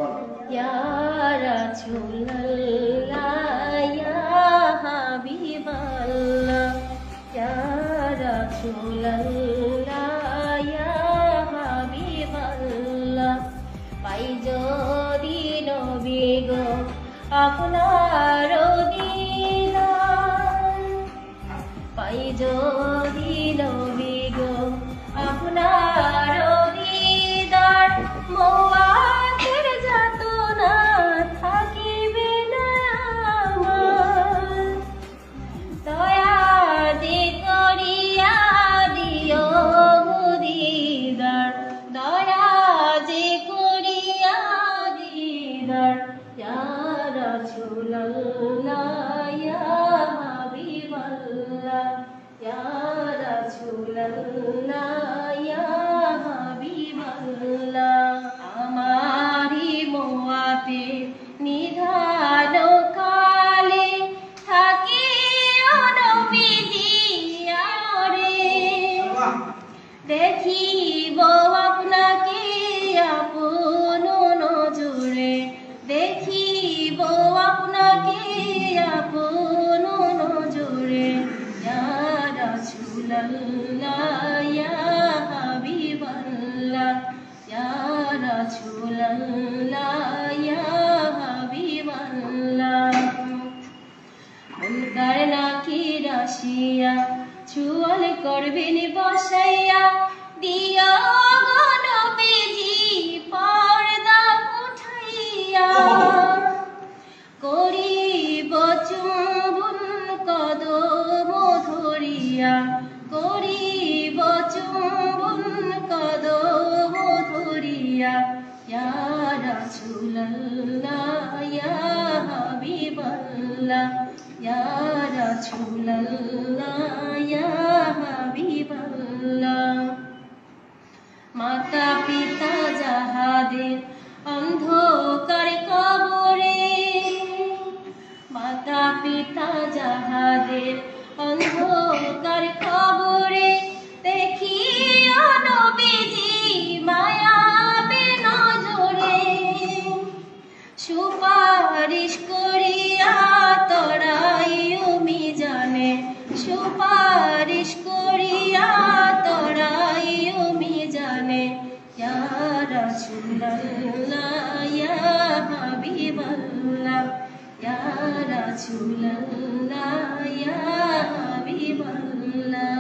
Ya Rasulullah, Ya Habiballah, Ya Rasulullah, Ya Habiballah. পাই যদি নবী গো আপনার দিদার, পাই যদি নবী গো আপনার দিদার, মওয়াতের যাতনা থাকিবে না আমার। দয়া যে করিয়া দিও দিদার, দয়া যে করিয়া দিদার। ইয়া রাসূলুল্লাহ, ইয়া হাবিবাল্লাহ, ইয়া রাসূলুল্লাহ, ইয়া হাবিবাল্লাহ। আমারি মোয়াতে নিধান কালে থাকিও নবীজি আমরে, দেখিব আপনাকে আপন নজরে, দেখিব আপনাকে আপন নজরে। ইয়া রাসূলুল্লাহ, ইয়া হাবিবাল্লাহ, ইয়া রাসূলুল্লাহ, ইয়া হাবিবাল্লাহ। মুনকার নাকির আসিয়া চুয়াল করবেন বসাইয়া, দিও গো নবীজি পর্দা উঠাইয়া। করিব চুম্বন কদম ধরিয়া, করিব চুম্বন কদম ধরিয়া। ইয়া রাসূলুল্লাহ, ইয়া হাবিবাল্লাহ, ইয়া রাসূলুল্লাহ, ইয়া হাবিবাল্লাহ। মাতা পিতা যাহাদের অন্ধকার কবরে, মাতা পিতা যাহাদের অন্ধকার কবরে, দেখিও নবীজি মায়াবে নজরে। সুপারিশ করিয়া তরাইও মিজানে, সুপারিশ করিয়া তরাইও মিজানে। ইয়া রাসূলুল্লাহ, ইয়া হাবিবাল্লাহ, ইয়া রাসূলুল্লাহ, ইয়া হাবিবাল্লাহ।